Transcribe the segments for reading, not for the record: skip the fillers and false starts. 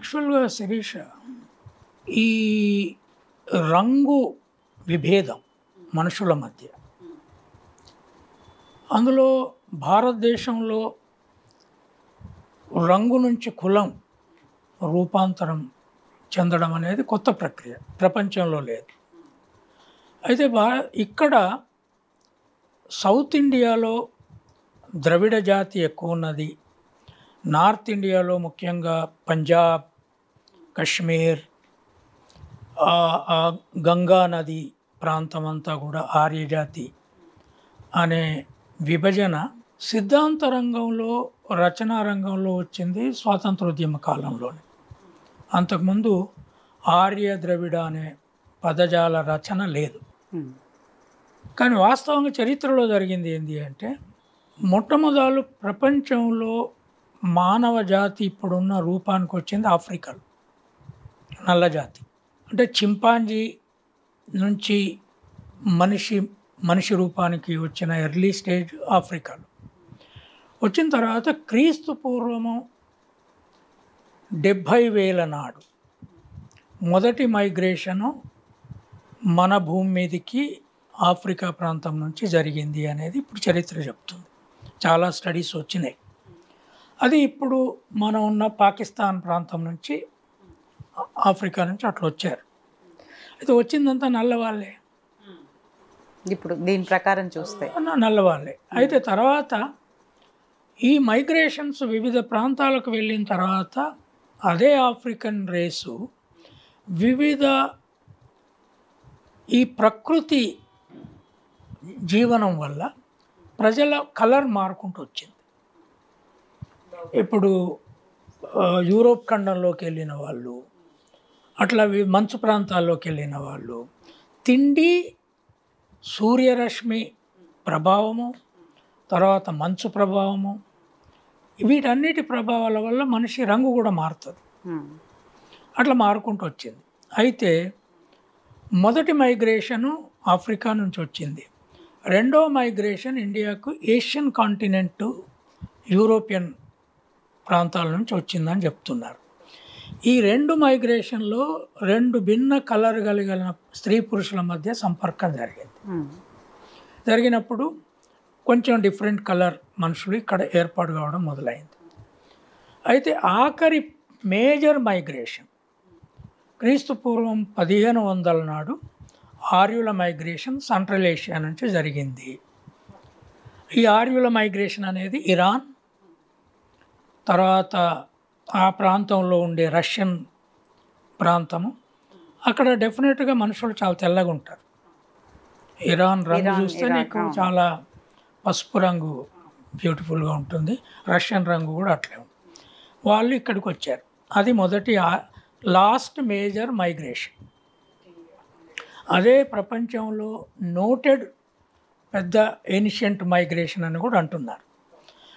యాక్చువల్గా శిరీష, ఈ రంగు విభేదం మనుషుల మధ్య, అందులో భారతదేశంలో రంగు నుంచి కులం రూపాంతరం చెందడం అనేది కొత్త ప్రక్రియ, ప్రపంచంలో లేదు. అయితే ఇక్కడ సౌత్ ఇండియాలో ద్రవిడ జాతి ఎక్కువ ఉన్నది. నార్త్ ఇండియాలో ముఖ్యంగా పంజాబ్, కశ్మీర్, గంగా నది ప్రాంతం అంతా కూడా ఆర్యజాతి అనే విభజన సిద్ధాంత రంగంలో, రచనా రంగంలో వచ్చింది స్వాతంత్రోద్యమ కాలంలోనే. అంతకుముందు ఆర్య ద్రవిడ అనే పదజాల రచన లేదు. కానీ వాస్తవంగా చరిత్రలో జరిగింది ఏంటి అంటే, మొట్టమొదలు ప్రపంచంలో మానవ జాతి ఇప్పుడున్న రూపానికి వచ్చింది ఆఫ్రికాలో, నల్ల జాతి. అంటే చింపాంజీ నుంచి మనిషి రూపానికి వచ్చిన ఎర్లీ స్టేజ్ ఆఫ్రికాలో. వచ్చిన తర్వాత క్రీస్తు పూర్వము 70,000 నాడు మొదటి మైగ్రేషను మన భూమి మీదకి ఆఫ్రికా ప్రాంతం నుంచి జరిగింది అనేది ఇప్పుడు చరిత్ర చెప్తుంది. చాలా స్టడీస్ వచ్చినాయి. అది ఇప్పుడు మనం ఉన్న పాకిస్తాన్ ప్రాంతం నుంచి, ఆఫ్రికా నుంచి అట్లా వచ్చారు. అయితే వచ్చిందంతా నల్లవాళ్ళే. ఇప్పుడు దీని ప్రకారం చూస్తే నల్లవాళ్ళే. అయితే తర్వాత ఈ మైగ్రేషన్స్ వివిధ ప్రాంతాలకు వెళ్ళిన తర్వాత అదే ఆఫ్రికన్ రేసు వివిధ ఈ ప్రకృతి జీవనం వల్ల ప్రజల కలర్ మారుకుంటూ వచ్చింది. ఇప్పుడు యూరోప్ ఖండంలోకి వెళ్ళిన వాళ్ళు, అట్లా మంచు ప్రాంతాల్లోకి వెళ్ళిన వాళ్ళు, తిండి, సూర్యరశ్మి ప్రభావము, తర్వాత మంచు ప్రభావము, వీటన్నిటి ప్రభావాల వల్ల మనిషి రంగు కూడా మారుతుంది. అట్లా మారుకుంటూ వచ్చింది. అయితే మొదటి మైగ్రేషను ఆఫ్రికా నుంచి వచ్చింది. రెండో మైగ్రేషన్ ఇండియాకు ఏషియన్ కాంటినెంట్, యూరోపియన్ ప్రాంతాల నుంచి వచ్చిందని చెప్తున్నారు. ఈ రెండు మైగ్రేషన్లో రెండు భిన్న కలర్ కలిగిన స్త్రీ పురుషుల మధ్య సంపర్కం జరిగింది. జరిగినప్పుడు కొంచెం డిఫరెంట్ కలర్ మనుషులు ఇక్కడ ఏర్పాటు కావడం మొదలైంది. అయితే ఆఖరి మేజర్ మైగ్రేషన్ క్రీస్తు పూర్వం 1500 నాడు ఆర్యుల మైగ్రేషన్ సెంట్రల్ ఏషియా నుంచి జరిగింది. ఈ ఆర్యుల మైగ్రేషన్ అనేది ఇరాన్, తర్వాత ఆ ప్రాంతంలో ఉండే రష్యన్ ప్రాంతము, అక్కడ డెఫినెట్గా మనుషులు చాలా తెల్లగా ఉంటారు. ఇరాన్ రంగు చూస్తే నీకు చాలా పసుపు రంగు బ్యూటిఫుల్గా ఉంటుంది. రష్యన్ రంగు కూడా అట్లే ఉంది. వాళ్ళు ఇక్కడికి వచ్చారు. అది మొదటి లాస్ట్ మేజర్ మైగ్రేషన్. అదే ప్రపంచంలో నోటెడ్ పెద్ద ఏన్షియంట్ మైగ్రేషన్ అని కూడా అంటున్నారు.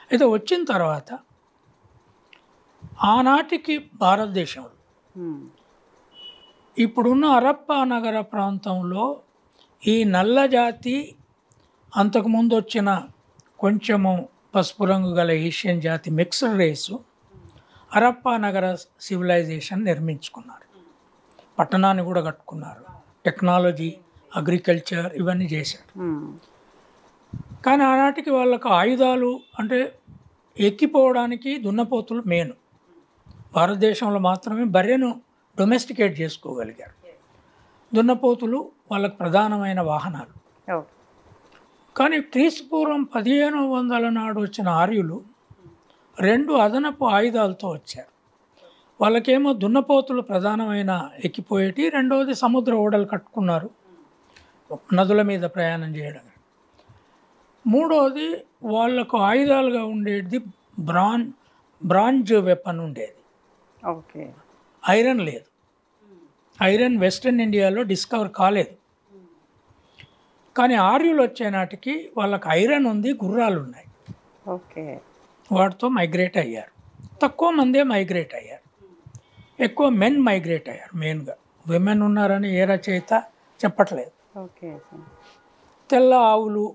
అయితే వచ్చిన తర్వాత ఆనాటికి భారతదేశంలో ఇప్పుడున్న హరప్పా నగర ప్రాంతంలో ఈ నల్ల జాతి, అంతకుముందు వచ్చిన కొంచెము పసుపు రంగు గల ఏషియన్ జాతి మిక్స్డ్ రేసు హరప్పా నగర సివిలైజేషన్ నిర్మించుకున్నారు. పట్టణాన్ని కూడా కట్టుకున్నారు. టెక్నాలజీ, అగ్రికల్చర్ ఇవన్నీ చేశారు. కానీ ఆనాటికి వాళ్ళకు ఆయుధాలు అంటే ఎక్కిపోవడానికి దున్నపోతులు మెయిన్. భారతదేశంలో మాత్రమే బర్రెను డొమెస్టికేట్ చేసుకోగలిగారు. దున్నపోతులు వాళ్ళకు ప్రధానమైన వాహనాలు. కానీ క్రీస్తు పూర్వం 1500 నాడు వచ్చిన ఆర్యులు 2 అదనపు ఆయుధాలతో వచ్చారు. వాళ్ళకేమో దున్నపోతులు ప్రధానమైన ఎక్కిపోయేటి, రెండవది సముద్ర ఓడలు కట్టుకున్నారు నదుల మీద ప్రయాణం చేయడం. మూడవది వాళ్ళకు ఆయుధాలుగా ఉండేది బ్రాంజ్ వెపన్ ఉండేది. ఓకే, ఐరన్ లేదు. ఐరన్ వెస్ట్రన్ ఇండియాలో డిస్కవర్ కాలేదు. కానీ ఆర్యులు వచ్చే నాటికి వాళ్ళకి ఐరన్ ఉంది, గుర్రాలు ఉన్నాయి. ఓకే, వాటితో మైగ్రేట్ అయ్యారు. తక్కువ మందే మైగ్రేట్ అయ్యారు, ఎక్కువ మెన్ మైగ్రేట్ అయ్యారు. మెయిన్గా విమెన్ ఉన్నారని ఏ రచయిత చెప్పట్లేదు. ఓకే, తెల్ల ఆవులు,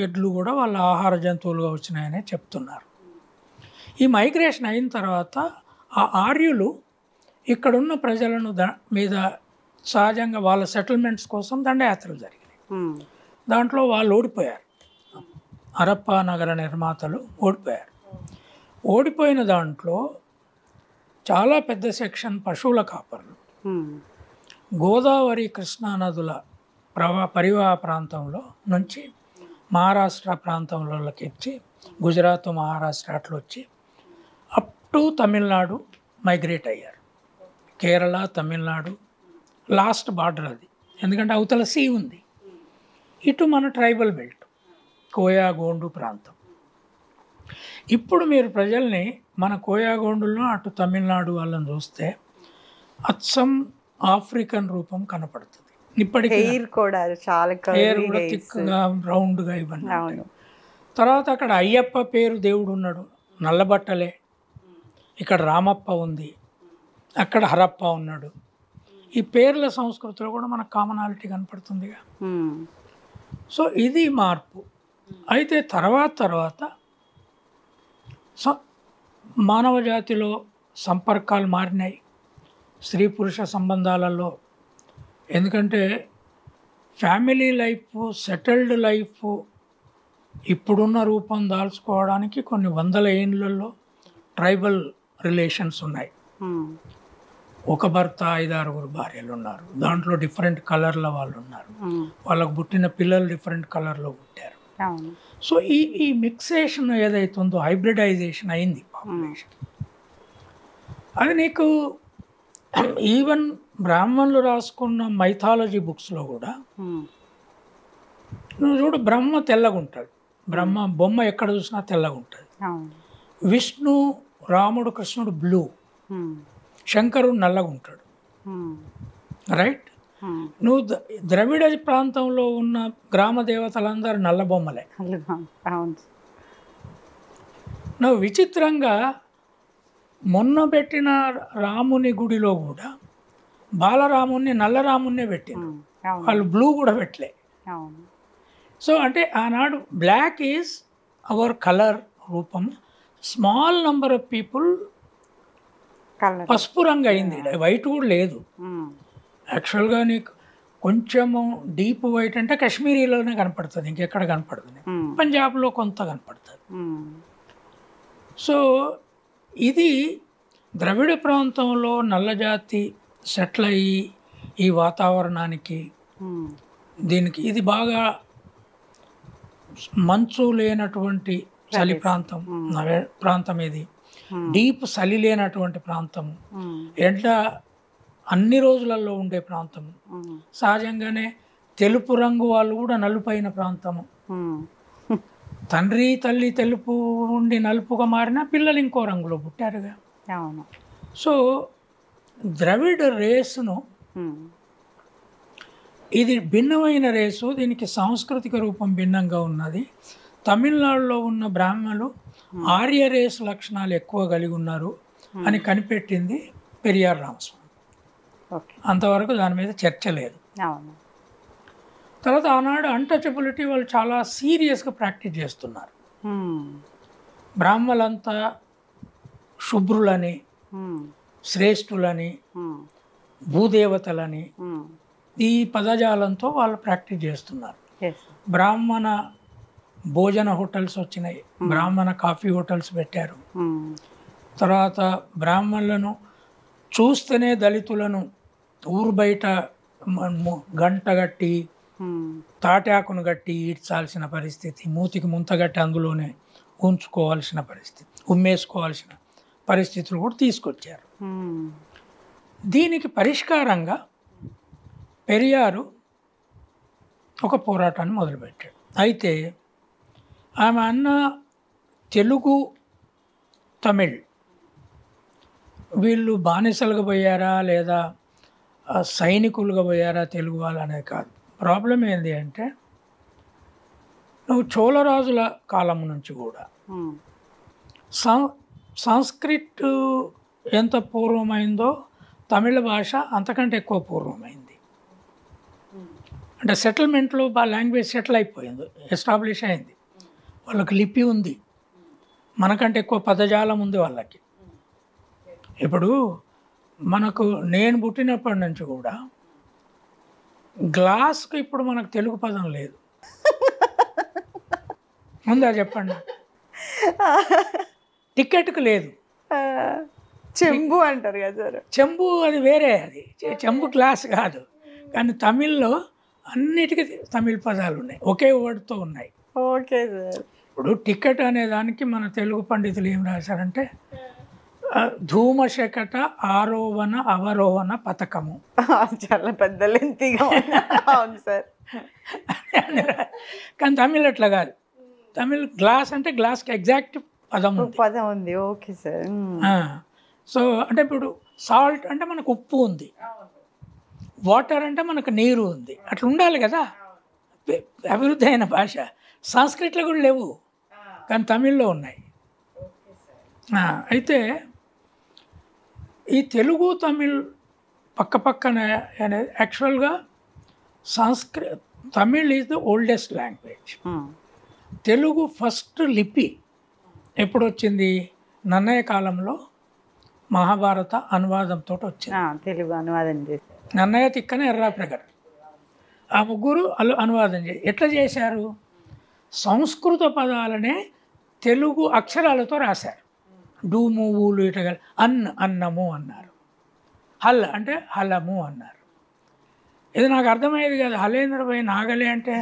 ఎడ్లు కూడా వాళ్ళ ఆహార జంతువులుగా వచ్చినాయనే చెప్తున్నారు. ఈ మైగ్రేషన్ అయిన తర్వాత ఆ ఆర్యులు ఇక్కడున్న ప్రజలను మీద సహజంగా వాళ్ళ సెటిల్మెంట్స్ కోసం దండయాత్రలు జరిగినాయి. దాంట్లో వాళ్ళు ఓడిపోయారు. హరప్పా నగర నిర్మాతలు ఓడిపోయారు. ఓడిపోయిన దాంట్లో చాలా పెద్ద సెక్షన్ పశువుల కాపర్లు గోదావరి కృష్ణా నదుల పరివాహ ప్రాంతంలో నుంచి మహారాష్ట్ర ప్రాంతంలోకి వచ్చి గుజరాత్ మహారాష్ట్ర అట్లా వచ్చి అప్ టు తమిళనాడు మైగ్రేట్ అయ్యారు. కేరళ తమిళనాడు లాస్ట్ బార్డర్ అది, ఎందుకంటే అవతల సీ ఉంది. ఇటు మన ట్రైబల్ బెల్ట్ కోయాగోండు ప్రాంతం. ఇప్పుడు మీరు ప్రజల్ని మన కోయాగోండులో అటు తమిళనాడు వాళ్ళని చూస్తే అచ్చం ఆఫ్రికన్ రూపం కనపడుతుంది. ఇప్పటికీ హెయిర్ కూడా చాలా హెయిర్ కూడా థిక్గా రౌండ్గా ఇవన్నీ. తర్వాత అక్కడ అయ్యప్ప పేరు దేవుడు ఉన్నాడు, నల్లబట్టలే. ఇక్కడ రామప్ప ఉంది, అక్కడ హరప్ప ఉన్నాడు. ఈ పేర్ల సంస్కృతిలో కూడా మనకు కామనాలిటీ కనపడుతుందిగా. సో ఇది మార్పు. అయితే తర్వాత మానవ జాతిలో సంపర్కాలు మారినాయి, స్త్రీ పురుష సంబంధాలలో. ఎందుకంటే ఫ్యామిలీ లైఫ్, సెటిల్డ్ లైఫ్ ఇప్పుడున్న రూపం దాల్చుకోవడానికి కొన్ని వందల ఏళ్ళల్లో ట్రైబల్ రిలేషన్స్ ఉన్నాయి. ఒక భర్త 5-6 భార్యలు ఉన్నారు, దాంట్లో డిఫరెంట్ కలర్ల వాళ్ళు ఉన్నారు, వాళ్ళకు పుట్టిన పిల్లలు డిఫరెంట్ కలర్లో పుట్టారు. సో ఈ మిక్సేషన్ ఏదైతుందో హైబ్రిడైజేషన్ అయింది పాపులేషన్. అది నీకు ఈవెన్ బ్రాహ్మణులు రాసుకున్న మైథాలజీ బుక్స్లో కూడా నువ్వు చూడు, బ్రహ్మ తెల్లగా ఉంటాడు, బ్రహ్మ బొమ్మ ఎక్కడ చూసినా తెల్లగా ఉంటుంది. విష్ణు, రాముడు, కృష్ణుడు బ్లూ, శంకరుడు నల్లగా ఉంటాడు. రైట్? నువ్వు ద్రవిడ ప్రాంతంలో ఉన్న గ్రామ దేవతలందరూ నల్ల బొమ్మలే. నువ్వు విచిత్రంగా మొన్న పెట్టిన రాముని గుడిలో కూడా బాలరాముని నల్లరామునే పెట్టింది, వాళ్ళు బ్లూ కూడా పెట్టలే. సో అంటే ఆనాడు బ్లాక్ ఈజ్ అవర్ కలర్ రూపం. స్మాల్ నంబర్ ఆఫ్ పీపుల్ పసుపు రంగు అయింది, వైట్ కూడా లేదు. యాక్చువల్గా నీకు కొంచెము డీప్ వైట్ అంటే కాశ్మీరీలోనే కనపడుతుంది, ఇంకెక్కడ కనపడుతుంది. పంజాబ్లో కొంత కనపడుతుంది. సో ఇది ద్రవిడ ప్రాంతంలో నల్లజాతి సెటిల్ అయ్యి ఈ వాతావరణానికి దీనికి ఇది బాగా మంచు లేనటువంటి చలి ప్రాంతం ఇది, డీప్ చలి లేనటువంటి ప్రాంతము, ఎండ అన్ని రోజులలో ఉండే ప్రాంతము. సహజంగానే తెలుపు రంగు వాళ్ళు కూడా నలుపైన ప్రాంతము. తండ్రి తల్లి తెలుపు ఉండి నలుపుగా మారిన పిల్లలు ఇంకో రంగులో పుట్టారుగా. సో ద్రవిడ రేసును, ఇది భిన్నమైన రేసు, దీనికి సాంస్కృతిక రూపం భిన్నంగా ఉన్నది. తమిళనాడులో ఉన్న బ్రాహ్మణులు ఆర్య రేసు లక్షణాలు ఎక్కువ కలిగి ఉన్నారు అని కనిపెట్టింది పెరియార్ రామస్వామి. అంతవరకు దాని మీద చర్చ లేదు. తర్వాత ఆనాడు అన్టచబిలిటీ వాళ్ళు చాలా సీరియస్గా ప్రాక్టీస్ చేస్తున్నారు. బ్రాహ్మణులంతా శుభ్రులని, శ్రేష్ఠులని, భూదేవతలని ఈ పదజాలంతో వాళ్ళు ప్రాక్టీస్ చేస్తున్నారు. బ్రాహ్మణ భోజన హోటల్స్ వచ్చినాయి, బ్రాహ్మణ కాఫీ హోటల్స్ పెట్టారు. తర్వాత బ్రాహ్మణులను చూస్తేనే దళితులను ఊరు బయట గంట కట్టి తాటాకును కట్టి ఈడ్చాల్సిన పరిస్థితి, మూతికి ముంతగట్టి అందులోనే ఉంచుకోవాల్సిన పరిస్థితి, ఉమ్మేసుకోవాల్సిన పరిస్థితులు కూడా తీసుకొచ్చారు. దీనికి పరిష్కారంగా పెరియారు ఒక పోరాటాన్ని మొదలుపెట్టాడు. అయితే ఆమె అన్న తెలుగు తమిళ్ వీళ్ళు బానిసలుగా పోయారా లేదా సైనికులుగా పోయారా తెలుగు వాళ్ళు అనేది కాదు. ప్రాబ్లం ఏంటి అంటే నువ్వు చోళరాజుల కాలం నుంచి కూడా సంస్కృత్ ఎంత పూర్వమైందో తమిళ భాష అంతకంటే ఎక్కువ పూర్వమైంది. అంటే సెటిల్మెంట్లో లాంగ్వేజ్ సెటిల్ అయిపోయింది, ఎస్టాబ్లిష్ అయింది, వాళ్ళకి లిపి ఉంది, మనకంటే ఎక్కువ పదజాలం ఉంది వాళ్ళకి. ఇప్పుడు మనకు నేను పుట్టినప్పటి నుంచి కూడా గ్లాస్కి ఇప్పుడు మనకు తెలుగు పదం లేదు. ముందా చెప్పండి. టికెట్కి లేదు. చెంబు అంటారు కదా సార్. చెంబు అది వేరే, అది చెంబు గ్లాస్ కాదు. కానీ తమిళ్లో అన్నిటికీ తమిళ్ పదాలు ఉన్నాయి, ఒకే వర్డ్తో ఉన్నాయి. Okay sir. ఇప్పుడు టికెట్ అనే దానికి మన తెలుగు పండితులు ఏం రాశారంటే ధూమశకట ఆరోహణ అవరోహణ పథకము. చాలా పెద్ద లెంతీగా అవును సార్. కానీ తమిళ్ అట్లా కాదు. తమిళ్ గ్లాస్ అంటే గ్లాస్కి ఎగ్జాక్ట్ పదం ఉంది. Okay sir. సో అంటే ఇప్పుడు సాల్ట్ అంటే మనకు ఉప్పు ఉంది, వాటర్ అంటే మనకు నీరు ఉంది. అట్లా ఉండాలి కదా అభివృద్ధి అయిన భాష. సంస్కృతిలో కూడా లేవు, కానీ తమిళ్లో ఉన్నాయి. అయితే ఈ తెలుగు తమిళ్ పక్క పక్కన అనేది యాక్చువల్గా Tamil is the oldest language. Telugu first లిపి ఎప్పుడు వచ్చింది? నన్నయ్య కాలంలో మహాభారత అనువాదంతో వచ్చింది. తెలుగు అనువాదం చేశారు నన్నయ్య, తిక్కన, ఎర్రాప్రగడ, ఆ ముగ్గురు అనువాదం ఎట్లా చేశారు? సంస్కృత పదాలనే తెలుగు అక్షరాలతో రాశారు. డూము, ఊలు, ఇట్లా అన్నము అన్నారు. హల్ అంటే హలము అన్నారు. ఇది నాకు అర్థమయ్యేది కాదు. హలేంద్ర పోయి నాగలే అంటే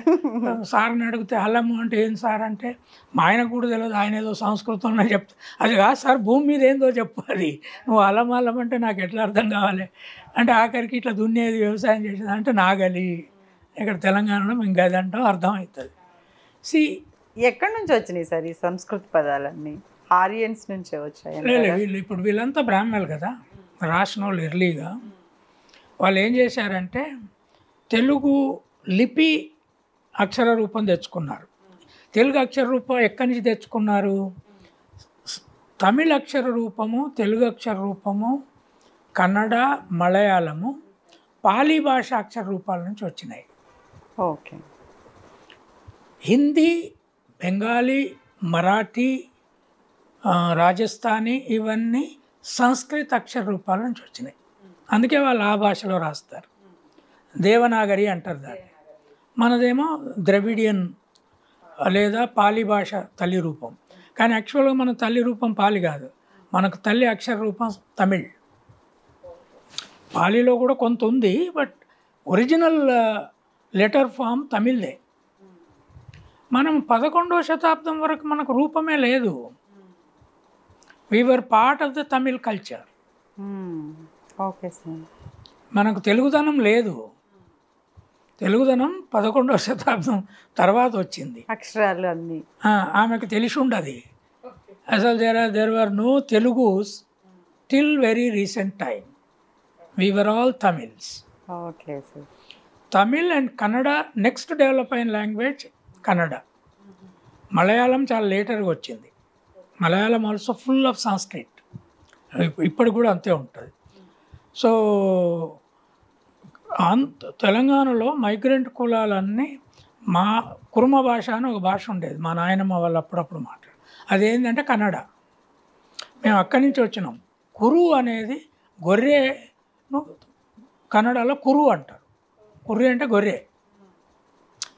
సార్ని అడిగితే హలము అంటే ఏం సార్ అంటే మా ఆయనకు కూడా తెలియదు, ఆయన ఏదో సంస్కృతంలో చెప్తా. అది కాదు సార్, భూమి మీద ఏందో చెప్పు, అది నువ్వు హలం హలం అంటే నాకు ఎట్లా అర్థం కావాలి అంటే ఆఖరికి ఇట్లా దున్నేది వ్యవసాయం చేసేది అంటే నాగలి. ఇక్కడ తెలంగాణలో మేము గది అంటాం, అర్థమవుతుంది. ఎక్కడి నుంచి వచ్చినాయి సార్ ఈ సంస్కృత పదాలన్నీ? ఆరియన్స్ నుంచే వచ్చాయి? వీళ్ళంతా బ్రాహ్మణులు కదా, రాసిన వాళ్ళు ఎర్లీగా. వాళ్ళు ఏం చేశారంటే తెలుగు లిపి అక్షర రూపం తెచ్చుకున్నారు. తెలుగు అక్షర రూపం ఎక్కడి నుంచి తెచ్చుకున్నారు? తమిళ అక్షర రూపము, తెలుగు అక్షర రూపము, కన్నడ, మలయాళము, పాలీ భాష అక్షర రూపాల నుంచి వచ్చినాయి. ఓకే. హిందీ, బెంగాలీ, మరాఠీ, రాజస్థానీ ఇవన్నీ సంస్కృత అక్షర రూపాల నుంచి వచ్చినాయి. అందుకే వాళ్ళు ఆ భాషలో రాస్తారు. దేవనాగరి అంటారు దాన్ని. మనదేమో ద్రవిడియన్ లేదా పాలీ భాష తల్లి రూపం. కానీ యాక్చువల్గా మన తల్లి రూపం పాలి కాదు, మనకు తల్లి అక్షర రూపం తమిళ్. పాలీలో కూడా కొంత ఉంది, బట్ ఒరిజినల్ లెటర్ ఫామ్ తమిళ్దే. మనం 11వ శతాబ్దం వరకు మనకు రూపమే లేదు. We were part of the Tamil culture. Okay sir. మనకు తెలుగుదనం లేదు. తెలుగుదనం 11వ శతాబ్దం తర్వాత వచ్చింది. అక్షరాలు అన్నీ ఆమెకు తెలిసి ఉండదు అసలు. There were no Telugus till very recent time. We were all Tamils. Okay sir. Tamil and Kannada next develop అయిన లాంగ్వేజ్ కన్నడ. మలయాళం చాలా లేటర్గా వచ్చింది. Malayalam also full of Sanskrit, ఇప్పుడు కూడా అంతే ఉంటుంది. సో తెలంగాణలో మైగ్రెంట్ కులాలన్నీ మా కుర్మ భాష అని ఒక భాష ఉండేది, మా నాయనమ్మ వాళ్ళు అప్పుడప్పుడు మాట్లాడు. అదేంటంటే కన్నడ. మేము అక్కడి నుంచి వచ్చినాం. కురు అనేది గొర్రెను కన్నడలో కురు అంటారు. కుర్రి అంటే గొర్రె.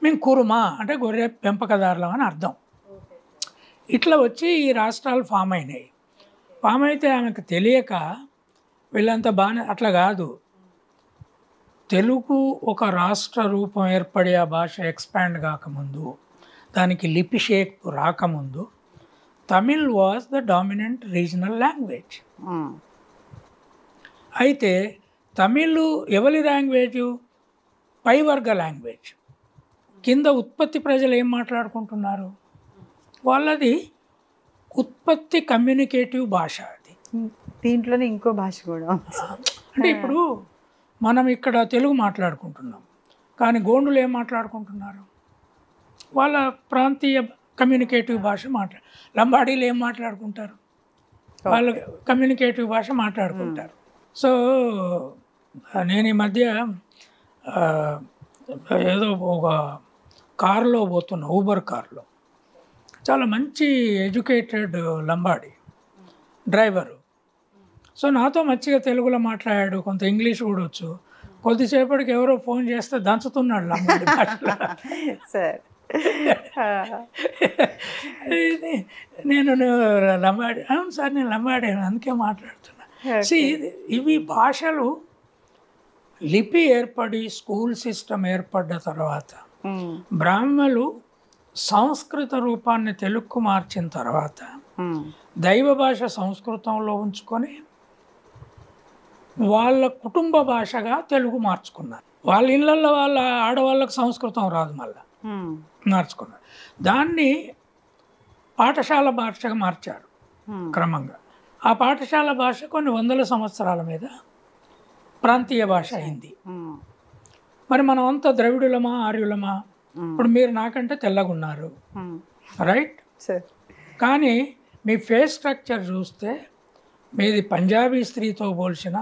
మేము కురుమా అంటే గొర్రె పెంపకదారులం అని అర్థం. ఇట్లా వచ్చి ఈ రాష్ట్రాలు ఫామ్ అయినాయి. ఫామ్ అయితే ఆమెకు తెలియక వీళ్ళంతా బాగానే అట్లా కాదు. తెలుగు ఒక రాష్ట్ర రూపం ఏర్పడి ఆ భాష ఎక్స్పాండ్ కాకముందు, దానికి లిపి షేప్ రాకముందు Tamil was the dominant regional language. అయితే తమిళ్ ఎవరి లాంగ్వేజు? పైవర్గ లాంగ్వేజ్. కింద ఉత్పత్తి ప్రజలు ఏం మాట్లాడుకుంటున్నారు? వాళ్ళది ఉత్పత్తి కమ్యూనికేటివ్ భాష. అది దీంట్లోనే ఇంకో భాష కూడా అంటే ఇప్పుడు మనం ఇక్కడ తెలుగు మాట్లాడుకుంటున్నాం, కానీ గోండులు ఏం మాట్లాడుకుంటున్నారు? వాళ్ళ ప్రాంతీయ కమ్యూనికేటివ్ భాష లంబాడీలు ఏం మాట్లాడుకుంటారు? వాళ్ళు కమ్యూనికేటివ్ భాష మాట్లాడుకుంటారు. సో నేను ఈ మధ్య ఏదో ఒక కారులో పోతున్నా, ఊబర్ కారులో. చాలా మంచి ఎడ్యుకేటెడ్ లంబాడి డ్రైవరు. సో నాతో మంచిగా తెలుగులో మాట్లాడాడు, కొంత ఇంగ్లీష్ కూడా వచ్చు. కొద్దిసేపటికి ఎవరో ఫోన్ చేస్తే దంచుతున్నాడు లంబాడి భాషలో. సార్ ఇది నేను లంబాడి, అవును సార్ నేను లంబాడాను అందుకే మాట్లాడుతున్నా. ఇవి భాషలు లిపి ఏర్పడి స్కూల్ సిస్టమ్ ఏర్పడ్డ తర్వాత బ్రాహ్మలు సంస్కృత రూపాన్ని తెలుగుకు మార్చిన తర్వాత దైవ భాష సంస్కృతంలో ఉంచుకొని వాళ్ళ కుటుంబ భాషగా తెలుగు మార్చుకున్నారు. వాళ్ళ ఇళ్ళల్లో వాళ్ళ ఆడవాళ్ళకు సంస్కృతం రాదు, మళ్ళీ మార్చుకున్నారు. దాన్ని పాఠశాల భాషగా మార్చారు క్రమంగా. ఆ పాఠశాల భాష కొన్ని వందల సంవత్సరాల మీద ప్రాంతీయ భాష అయింది. మరి మనం అంతా ద్రవిడులమా ఆర్యులమా? ఇప్పుడు మీరు నాకంటే తెల్లగున్నారు, రైట్? కానీ మీ ఫేస్ స్ట్రక్చర్ చూస్తే మీది పంజాబీ స్త్రీతో పోల్చిన,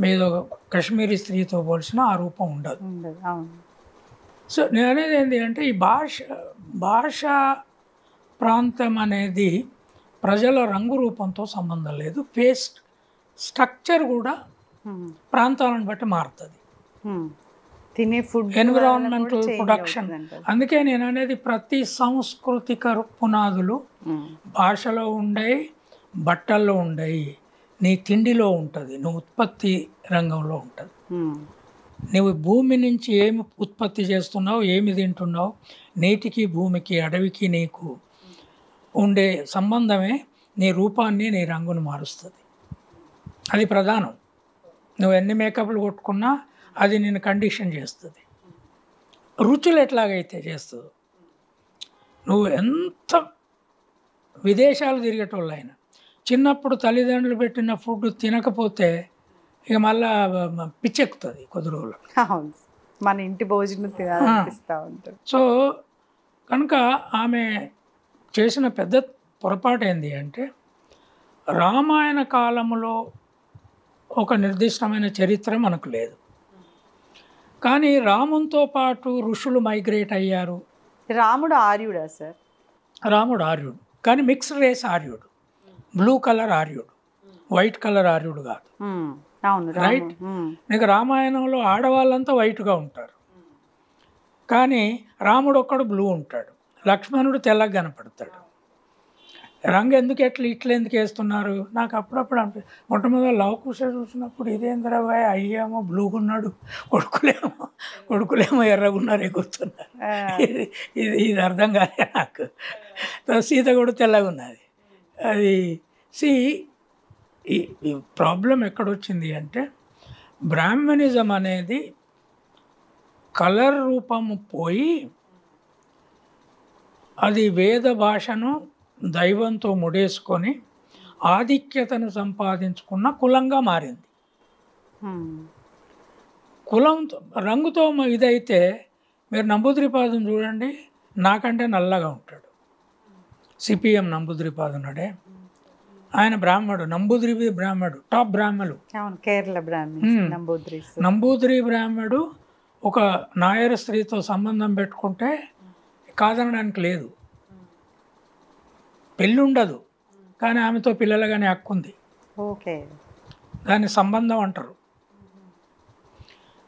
మీది కాశ్మీరీ స్త్రీతో పోల్చిన ఆ రూపం ఉండదు. సో నేను అనేది ఏంటి అంటే ఈ భాష ప్రాంతం అనేది ప్రజల రంగు రూపంతో సంబంధం లేదు. ఫేస్ స్ట్రక్చర్ కూడా ప్రాంతాలను బట్టి మారుతుంది. తినే ఫుడ్, ఎన్విరాన్మెంటల్ ప్రొడక్షన్. అందుకే నేను అనేది ప్రతి సాంస్కృతిక పునాదులు భాషలో ఉండయి, బట్టల్లో ఉండయి, నీ తిండిలో ఉంటుంది, నువ్వు ఉత్పత్తి రంగంలో ఉంటుంది. నువ్వు భూమి నుంచి ఏమి ఉత్పత్తి చేస్తున్నావు, ఏమి తింటున్నావు, నీటికి భూమికి అడవికి నీకు ఉండే సంబంధమే నీ రూపాన్ని నీ రంగును మారుస్తుంది. అది ప్రధానం. నువ్వు ఎన్ని మేకప్లు కొట్టుకున్నా అది నేను కండిషన్ చేస్తుంది. రుచులు ఎట్లాగైతే చేస్తుందో, నువ్వు ఎంత విదేశాలు తిరిగేటోళ్ళైనా చిన్నప్పుడు తల్లిదండ్రులు పెట్టిన ఫుడ్ తినకపోతే ఇక మళ్ళా పిచ్చెక్కుతుంది కొద్ది రోజులు. మన ఇంటి భోజనం తినాలనిపిస్తూ ఉంటుంది. సో కనుక ఆమె చేసిన పెద్ద పొరపాటు ఏంటి అంటే, రామాయణ కాలంలో ఒక నిర్దిష్టమైన చరిత్ర మనకు లేదు, కానీ రామునితో పాటు ఋషులు మైగ్రేట్ అయ్యారు. రాముడు ఆర్యుడా సార్? రాముడు ఆర్యుడు, కానీ మిక్స్డ్ రేస్ ఆర్యుడు. బ్లూ కలర్ ఆర్యుడు, వైట్ కలర్ ఆర్యుడు కాదు. రైట్? నీకు రామాయణంలో ఆడవాళ్ళంతా వైట్గా ఉంటారు, కానీ రాముడు ఒక్కడు బ్లూ ఉంటాడు, లక్ష్మణుడు తెల్లగా కనపడతాడు. రంగు ఎందుకు ఇట్లా ఎందుకు వేస్తున్నారు? నాకు అప్పుడప్పుడు మొట్టమొదటి లవకుశ చూసినప్పుడు ఇదేంద్రబాయ్ అయ్యేమో బ్లూగున్నాడు, కొడుకులేమో ఎర్రగున్నారు, ఎగురుతున్నారు. ఇది అర్థం కాలే నాకు. సీత కూడా తెల్లగా ఉన్నది. అది ఈ ప్రాబ్లం ఎక్కడొచ్చింది అంటే, బ్రాహ్మణిజం అనేది కలర్ రూపము పోయి అది వేద భాషను దైవంతో ముడేసుకొని ఆధిక్యతను సంపాదించుకున్న కులంగా మారింది. కులంతో రంగుతో ఇదైతే మీరు నంబూద్రిపాదం చూడండి, నాకంటే నల్లగా ఉంటాడు. సిపిఎం నంబూద్రిపాదునుడే, ఆయన బ్రాహ్మడు, నంబూద్రి బ్రాహ్మడు, టాప్ బ్రాహ్మలు. కేరళ నంబూద్రి బ్రాహ్మడు ఒక నాయర్ స్త్రీతో సంబంధం పెట్టుకుంటే కాదనడానికి లేదు, పెళ్ళి ఉండదు, కానీ ఆమెతో పిల్లలుగానే హక్కు ఉంది. దాన్ని సంబంధం అంటారు.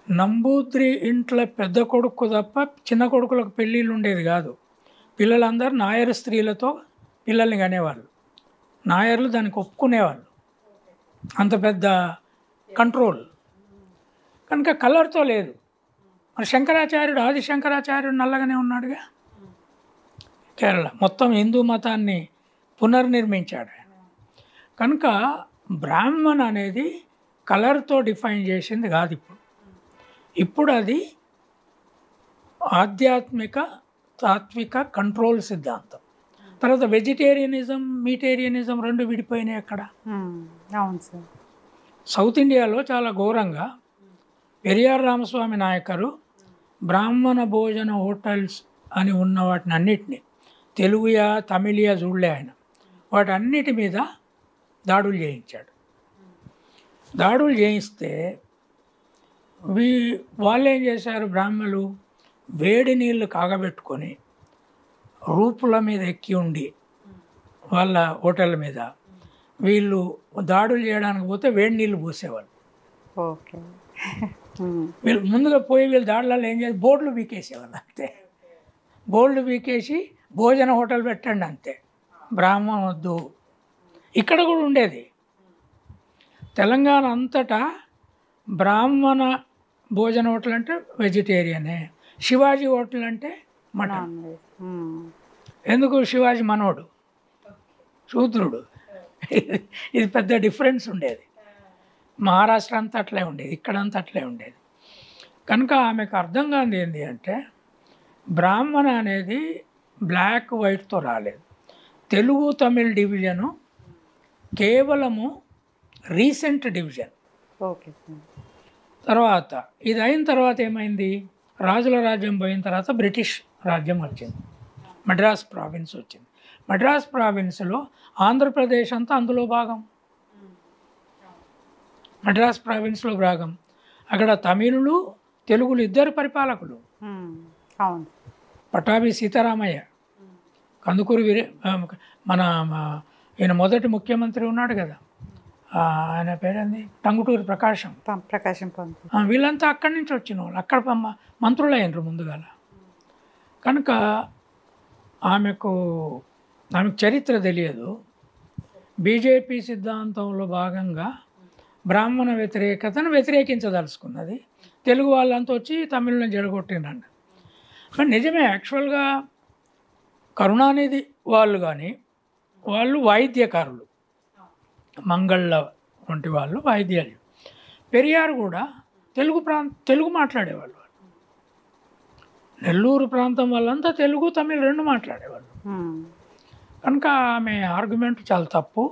నంబూద్రి ఇంట్లో పెద్ద కొడుకు తప్ప చిన్న కొడుకులకు పెళ్ళిళ్ళు ఉండేది కాదు. పిల్లలందరూ నాయర్ స్త్రీలతో పిల్లల్ని కనేవాళ్ళు, నాయర్లు దానికి ఒప్పుకునేవాళ్ళు. అంత పెద్ద కంట్రోల్. కనుక కలర్తో లేదు. మరి శంకరాచార్యుడు, ఆది శంకరాచార్యుడు నల్లగానే ఉన్నాడుగా. కేరళ మొత్తం హిందూ మతాన్ని పునర్నిర్మించాడు ఆయన. కనుక బ్రాహ్మణ్ అనేది కలర్తో డిఫైన్ చేసింది కాదు. ఇప్పుడు అది ఆధ్యాత్మిక తాత్విక కంట్రోల్ సిద్ధాంతం. తర్వాత వెజిటేరియనిజం, మీటేరియనిజం రెండు విడిపోయినాయి అక్కడ. అవును సార్. సౌత్ ఇండియాలో చాలా ఘోరంగా పెరియార్ రామస్వామి నాయకరు బ్రాహ్మణ భోజన హోటల్స్ అని ఉన్న వాటిని అన్నిటినీ, తెలుగుయా తమిళియా చూడలే ఆయన, వాటన్నిటి మీద దాడులు చేయించాడు. దాడులు చేయిస్తే వాళ్ళు ఏం చేశారు, బ్రాహ్మణులు వేడి నీళ్ళు కాగబెట్టుకొని రూపుల మీద ఎక్కి ఉండి వాళ్ళ హోటల్ మీద వీళ్ళు దాడులు చేయడానికి పోతే వేడి నీళ్ళు పోసేవాళ్ళు. ఓకే. వీళ్ళు ముందుగా పోయి వీళ్ళు దాడులలో ఏం చేసి బోర్డులు వీకేసేవాళ్ళు అంతే. బోర్డులు వీకేసి భోజన హోటల్ పెట్టండి అంతే, బ్రాహ్మణ వద్దు. ఇక్కడ కూడా ఉండేది తెలంగాణ అంతటా బ్రాహ్మణ భోజన హోటల్ అంటే వెజిటేరియనే, శివాజీ హోటల్ అంటే మటన్. ఎందుకు? శివాజీ మనోడు, శూద్రుడు. ఇది పెద్ద డిఫరెన్స్ ఉండేది. మహారాష్ట్ర అంతా అట్లే ఉండేది, ఇక్కడంతా అట్లే ఉండేది. కనుక ఆమెకు అర్థం కానిది ఏంటి అంటే బ్రాహ్మణ అనేది బ్లాక్ వైట్తో రాలేదు. తెలుగు తమిళ్ డివిజను కేవలము రీసెంట్ డివిజన్. ఓకే. తర్వాత ఇది అయిన తర్వాత ఏమైంది, రాజుల రాజ్యం పోయిన తర్వాత బ్రిటిష్ రాజ్యం వచ్చింది, మద్రాస్ ప్రావిన్స్ వచ్చింది. మద్రాస్ ప్రావిన్స్లో ఆంధ్రప్రదేశ్ అంతా అందులో భాగం, మద్రాస్ ప్రావిన్స్లో భాగం. అక్కడ తమిళులు తెలుగులు ఇద్దరు పరిపాలకులు. అవును. పటాభి సీతారామయ్య, కందుకూరి మన ఈయన మొదటి ముఖ్యమంత్రి ఉన్నాడు కదా, ఆయన పేరేంది, టంగుటూరి ప్రకాశం పంతులు. వీళ్ళంతా అక్కడి నుంచి వచ్చిన వాళ్ళు, అక్కడ మంత్రులు అయినరు ముందుగాల. కనుక ఆమెకు చరిత్ర తెలియదు. బీజేపీ సిద్ధాంతంలో భాగంగా బ్రాహ్మణ వ్యతిరేకతను వ్యతిరేకించదలుచుకున్నది. తెలుగు వాళ్ళంతా వచ్చి తమిళని జడగొట్టినండి. కానీ నిజమే, యాక్చువల్గా కరుణానిధి వాళ్ళు కానీ వాళ్ళు వాయిద్యకారులు, మంగళ్ళ వంటి వాళ్ళు వాయిద్యాలు. పెరియార్ కూడా తెలుగు మాట్లాడేవాళ్ళు. నెల్లూరు ప్రాంతం వాళ్ళంతా తెలుగు తమిళ్ రెండు మాట్లాడేవాళ్ళు. కనుక ఆమె ఆర్గ్యుమెంట్ చాలా తప్పు.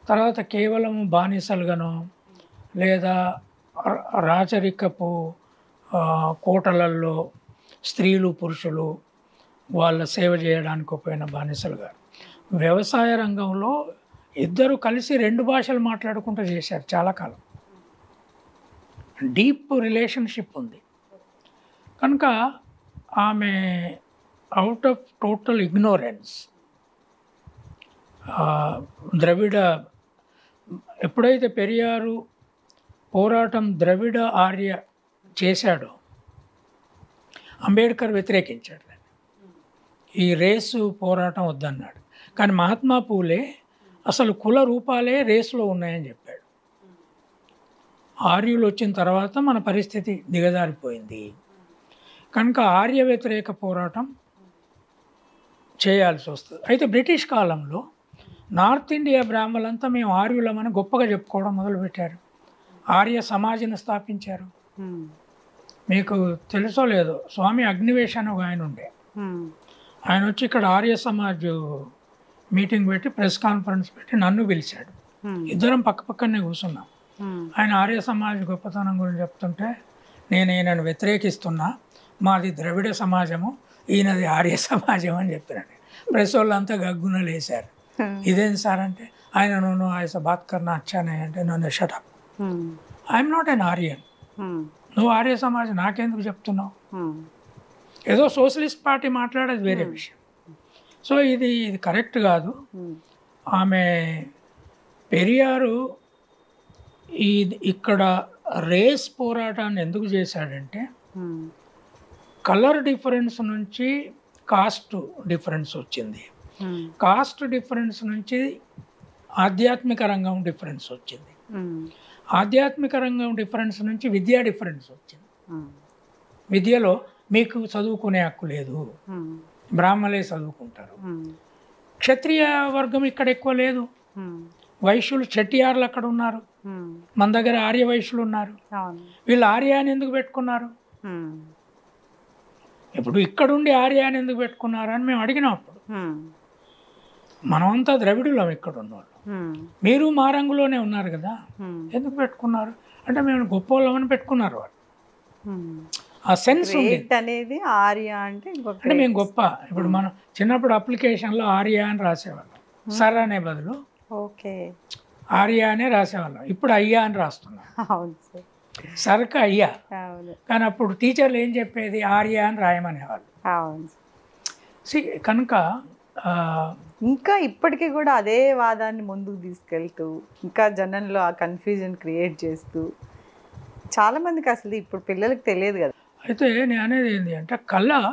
తర్వాత కేవలం బానిసలుగానో లేదా రాచరికపు కోటలల్లో స్త్రీలు పురుషులు వాళ్ళ సేవ చేయడానికి పోయిన బానిసలుగా, వ్యవసాయ రంగంలో ఇద్దరు కలిసి రెండు భాషలు మాట్లాడుకుంటూ చేశారు చాలా కాలం. డీప్ రిలేషన్షిప్ ఉంది. కనుక ఆమె అవుట్ ఆఫ్ టోటల్ ఇగ్నోరెన్స్ ద్రవిడ, ఎప్పుడైతే పెరియారు పోరాటం ద్రవిడ ఆర్య చేశాడో అంబేద్కర్ వ్యతిరేకించాడు, ఈ రేసు పోరాటం వద్దన్నాడు. కానీ మహాత్మా పూలే అసలు కుల రూపాలే రేసులో ఉన్నాయని చెప్పాడు. ఆర్యులు వచ్చిన తర్వాత మన పరిస్థితి దిగజారిపోయింది. కనుక ఆర్య వ్యతిరేక పోరాటం చేయాల్సి వస్తుంది. అయితే బ్రిటిష్ కాలంలో నార్త్ ఇండియా బ్రాహ్మణులంతా మేము ఆర్యులమని గొప్పగా చెప్పుకోవడం మొదలుపెట్టారు. ఆర్య సమాజాన్ని స్థాపించారు. మీకు తెలుసో లేదో, స్వామి అగ్నివేశ్ అని ఒక ఆయన ఉండే, ఆయన వచ్చి ఇక్కడ ఆర్య సమాజ్ మీటింగ్ పెట్టి ప్రెస్ కాన్ఫరెన్స్ పెట్టి నన్ను పిలిచాడు. ఇద్దరం పక్క పక్కనే కూర్చున్నాం. ఆయన ఆర్య సమాజ్ గొప్పతనం గురించి చెప్తుంటే నేను ఈయనను వ్యతిరేకిస్తున్నా, మాది ద్రవిడ సమాజము, ఈయనది ఆర్య సమాజం అని చెప్పినాడు. ప్రెస్ వాళ్ళంతా గగ్గున లేశారు. ఇదేం సార్ అంటే, ఆయన నన్ను ఆయస బాత్ కర్నా అచ్చానే అంటే నన్ను shut up, I'm not an Aryan, నువ్వు ఆర్య సమాజం నాకెందుకు చెప్తున్నావు? ఏదో సోషలిస్ట్ పార్టీ మాట్లాడేది వేరే విషయం. సో ఇది కరెక్ట్ కాదు. ఆమె పెరియారు ఇక్కడ రేస్ పోరాటాన్ని ఎందుకు చేశాడంటే, కలర్ డిఫరెన్స్ నుంచి కాస్ట్ డిఫరెన్స్ వచ్చింది, కాస్ట్ డిఫరెన్స్ నుంచి ఆధ్యాత్మిక రంగం డిఫరెన్స్ వచ్చింది, ఆధ్యాత్మిక రంగం డిఫరెన్స్ నుంచి విద్యా డిఫరెన్స్ వచ్చింది. విద్యలో మీకు చదువుకునే హక్కు లేదు, బ్రాహ్మలే చదువుకుంటారు. క్షత్రియ వర్గం ఇక్కడ ఎక్కువ లేదు, వైశ్యులు చెట్టియార్లు అక్కడ ఉన్నారు, మన దగ్గర ఆర్య వైశ్యులు ఉన్నారు. వీళ్ళు ఆర్యాన్ని ఎందుకు పెట్టుకున్నారు? ఇప్పుడు ఇక్కడుండి ఆర్యాన్ని ఎందుకు పెట్టుకున్నారు అని మేము అడిగినప్పుడు, మనమంతా ద్రవిడులం ఇక్కడ ఉన్నవాళ్ళు, మీరు మా రంగులోనే ఉన్నారు కదా, ఎందుకు పెట్టుకున్నారు అంటే మేము గొప్ప వాళ్ళమని పెట్టుకున్నారు వాళ్ళు. ఆ సెన్స్ అనేది ఆర్య అంటే మేము గొప్ప. ఇప్పుడు మనం చిన్నప్పుడు అప్లికేషన్లో ఆర్య అని రాసేవాళ్ళం, సర్ అనే బదులు ఓకే ఆర్య అనే రాసేవాళ్ళం. ఇప్పుడు అయ్యా అని రాస్తున్నాం, సర్క అయ్యా. కానీ అప్పుడు టీచర్లు ఏం చెప్పేది, ఆర్య అని రాయమనేవాళ్ళు. కనుక ఇంకా ఇప్పటికీ కూడా అదే వాదాన్ని ముందుకు తీసుకెళ్తూ ఇంకా జనంలో ఆ కన్ఫ్యూజన్ క్రియేట్ చేస్తూ చాలామందికి అసలు ఇప్పుడు పిల్లలకి తెలియదు కదా. అయితే నేను అనేది ఏంటి అంటే colour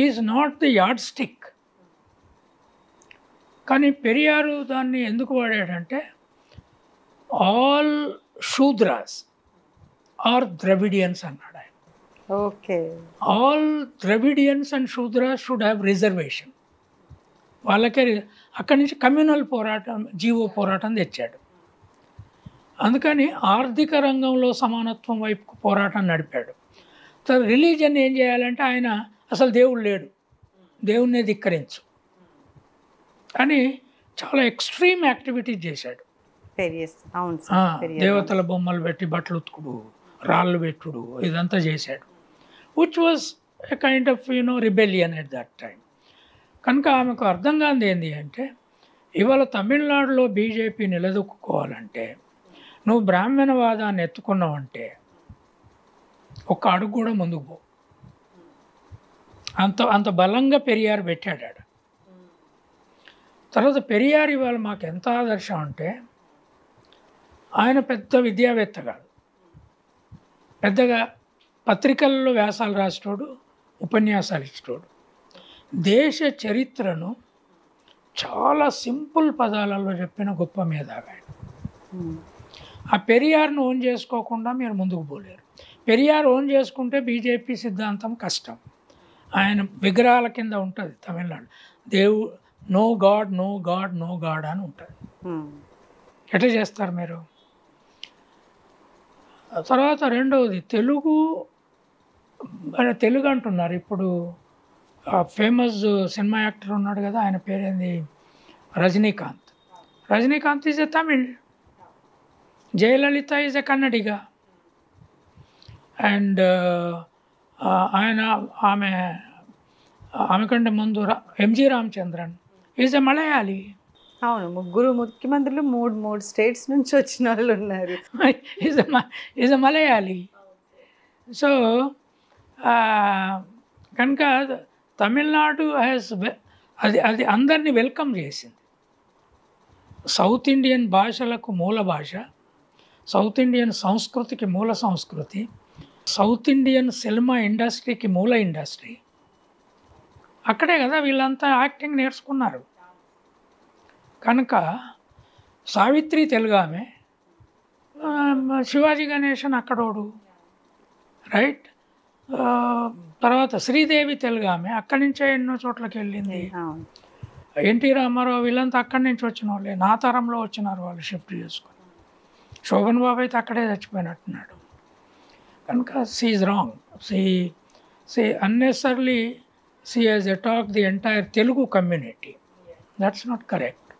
is not the yard stick. కానీ పెరియారు దాన్ని ఎందుకు వాడాడంటే ఆల్ శూద్రాస్ ఆర్ ద్రవిడియన్స్ అన్నాడు ఆయన. Okay. All Dravidians and Shudras should have reservation. వాళ్ళకే అక్కడి నుంచి కమ్యూనల్ పోరాటం, జీవో పోరాటం తెచ్చాడు. అందుకని ఆర్థిక రంగంలో సమానత్వం వైపు పోరాటం నడిపాడు. రిలీజన్ ఏం చేయాలంటే ఆయన అసలు దేవుడు లేడు, దేవుణ్ణి ధిక్కరించు అని చాలా ఎక్స్ట్రీమ్ యాక్టివిటీస్ చేశాడు. దేవతల బొమ్మలు పెట్టి బట్టలు ఉతుకుడు, రాళ్ళు పెట్టుడు, ఇదంతా చేశాడు. Which was a kind of rebellion at that time. కనుక ఆమెకు అర్థం కాంది ఏంటి అంటే ఇవాళ తమిళనాడులో బీజేపీ నిలదొక్కుకోవాలంటే నువ్వు బ్రాహ్మణవాదాన్ని ఎత్తుకున్నావంటే ఒక్క అడుగు కూడా ముందుకు పో. అంత బలంగా పెరియార్ పెట్టాడు. తర్వాత పెరియార్ ఇవాళ మాకు ఎంత ఆదర్శం అంటే ఆయన పెద్ద విద్యావేత్త కాదు, పెద్దగా పత్రికల్లో వ్యాసాలు రాసేటోడు, ఉపన్యాసాలు ఇచ్చేటోడు. దేశ చరిత్రను చాలా సింపుల్ పదాలలో చెప్పిన గొప్ప మేధావి ఆయన. ఆ పెరియార్ను ఓన్ చేసుకోకుండా మీరు ముందుకు పోలేరు. పెరియార్ ఓన్ చేసుకుంటే బీజేపీ సిద్ధాంతం కష్టం. ఆయన విగ్రహాల కింద ఉంటుంది Tamil Nadu, no god no god no god అని ఉంటుంది. ఎట్లా చేస్తారు మీరు? తర్వాత రెండవది తెలుగు అంటున్నారు. ఇప్పుడు ఫేమస్ సినిమా యాక్టర్ ఉన్నాడు కదా, ఆయన పేరేంది, Rajinikanth. Rajinikanth is a Tamil, Jayalalithaa is a Kannadiga, and ఆమె కంటే ముందు M G Ramachandran is a Malayali. అవును, ముగ్గురు ముఖ్యమంత్రులు మూడు స్టేట్స్ నుంచి వచ్చిన వాళ్ళు ఉన్నారు. Is a Malayali. సో కనుక తమిళనాడు అది అందరినీ వెల్కమ్ చేసింది. సౌత్ ఇండియన్ భాషలకు మూల భాష, సౌత్ ఇండియన్ సంస్కృతికి మూల సంస్కృతి, సౌత్ ఇండియన్ సినిమా ఇండస్ట్రీకి మూల ఇండస్ట్రీ. అక్కడే కదా వీళ్ళంతా యాక్టింగ్ నేర్చుకున్నారు. కనుక సావిత్రి తెలుగు ఆమె, శివాజీ గణేశన్ అక్కడోడు, రైట్. తర్వాత శ్రీదేవి తెలుగు ఆమె, అక్కడి నుంచే ఎన్నో చోట్లకి వెళ్ళింది. ఎన్టీ రామారావు వీళ్ళంతా అక్కడి నుంచి వచ్చిన వాళ్ళే, నా తరంలో వచ్చినారు వాళ్ళు షిఫ్ట్ చేసుకొని. శోభన్ బాబు అయితే అక్కడే చచ్చిపోయినట్టున్నాడు. కనుక she is wrong. She unnecessarily she has attacked the entire Telugu community. That's not correct.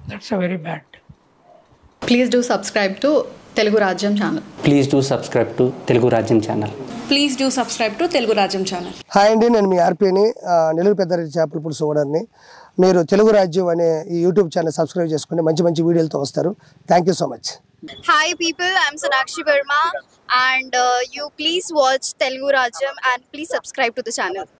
That's a very bad. Please do subscribe to Telugu Rajyam channel. Please do subscribe to Telugu Rajyam channel. Please do subscribe to Telugu Rajyam channel. Hi అండి, నేను మీ ఆర్పీని, నెల్లూరు పెద్దారెడ్డి చేపల పులుసు ఓనర్ని. మీరు తెలుగు రాజ్యం అనే ఈ YouTube channel subscribe చేసుకుని మంచి వీడియోలతో వస్తారు. Thank you so much. Hi people, I'm Sonakshi Verma and you please watch Telugu Rajyam and please subscribe to the channel.